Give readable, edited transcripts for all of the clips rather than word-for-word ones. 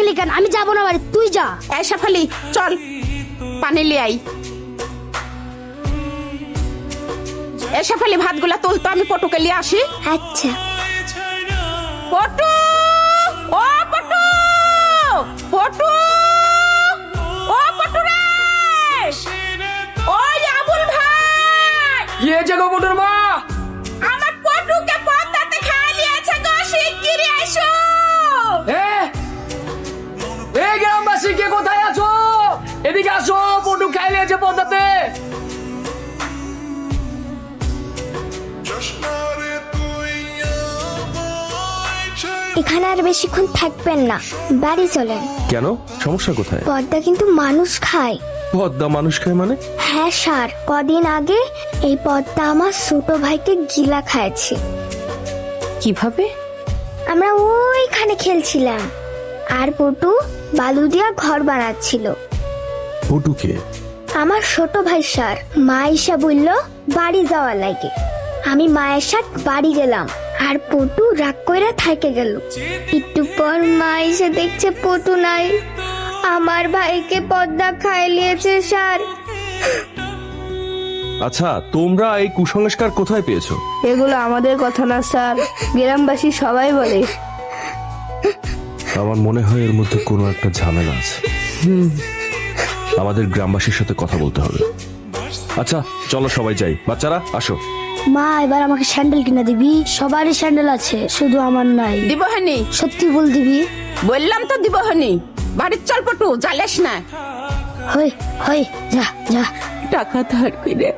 বলি কেন? আমি যাবো না বাড়ি, তুই যা। এই শেফালি চল পানি লিয়ে আই। এই শেফালি ভাতগুলা তুলতো, আমি পটুকে লিয়ে আসি। আচ্ছা। পটু, ও পটু, পটু, ও পটু রে, ওই আবুল ভাই। কি হয়েছে গো পটুর মা? আমার পটুকে পদ্মাতে খাইয়ে নিয়েছে গো, শিগগিরই আইসো। এই গ্রামবাসী কে কোথায় আছো? এদিকে আসো, পটু খাই নিয়েছে পদ্মাতে। এখানে আর বেশিক্ষণ থাকবেন না, বাড়ি চলেন। কেন, সমস্যা কোথায়? পদ্মা কিন্তু মানুষ খায়। পদ্মা মানুষ খায় মানে? হ্যাঁ স্যার, কদিন আগে এই পদ্মা আমার ছোট ভাইকে গিলা খাইছে। কিভাবে? আমরা ওইখানে খেলছিলাম, আর পটু বালু দিয়া ঘর বানাচ্ছিল। পটুকে? আমার ছোট ভাই স্যার। মা ইসা বলল বাড়ি যাওয়ার লাগে। আমি মায়ের সাথে বাড়ি গেলাম, আর পটু রাগ কইরা থাইকে গেল। একটু পর মা এসে দেখছে পটু নাই। আমার ভাইকে পদ্মা খাইয়ে নিয়েছে স্যার। আচ্ছা, তোমরা এই কুসংস্কার কোথায় পেয়েছো? এগুলো আমাদের কথা না স্যার, গ্রামবাসী সবাই বলে। আমার মনে হয় এর মধ্যে কোনো একটা ঝামেলা আছে। আমাদের গ্রামবাসীর সাথে কথা বলতে হবে। আচ্ছা চলো সবাই যাই, বাচ্চারা আসো। মা এবার আমাকে স্যান্ডেল কিনে দিবি? সবারই স্যান্ডেল আছে, শুধু আমার নাই। দিব হানি, সত্যি বল দিবি? বললাম তো দিব হানি। বাড়ির চল পটু, জ্বালিস না। হই হই, যা যা। টাকা ধার করে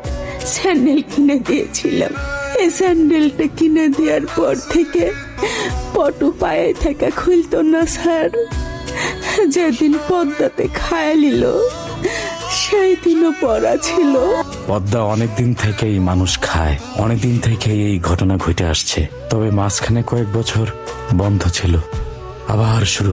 স্যান্ডেল কিনে দিয়েছিলাম। এই স্যান্ডেলটা কিনে দেওয়ার পর থেকে পটু পায়ে থেকে খুলতো না স্যার। যেদিন পদ্মাতে খায় নিল সেই দিনও পড়া ছিল। পদ্মা অনেকদিন থেকেই মানুষ খায়, অনেকদিন থেকেই এই ঘটনা ঘটে আসছে। তবে মাঝখানে কয়েক বছর বন্ধ ছিল, আবার শুরু।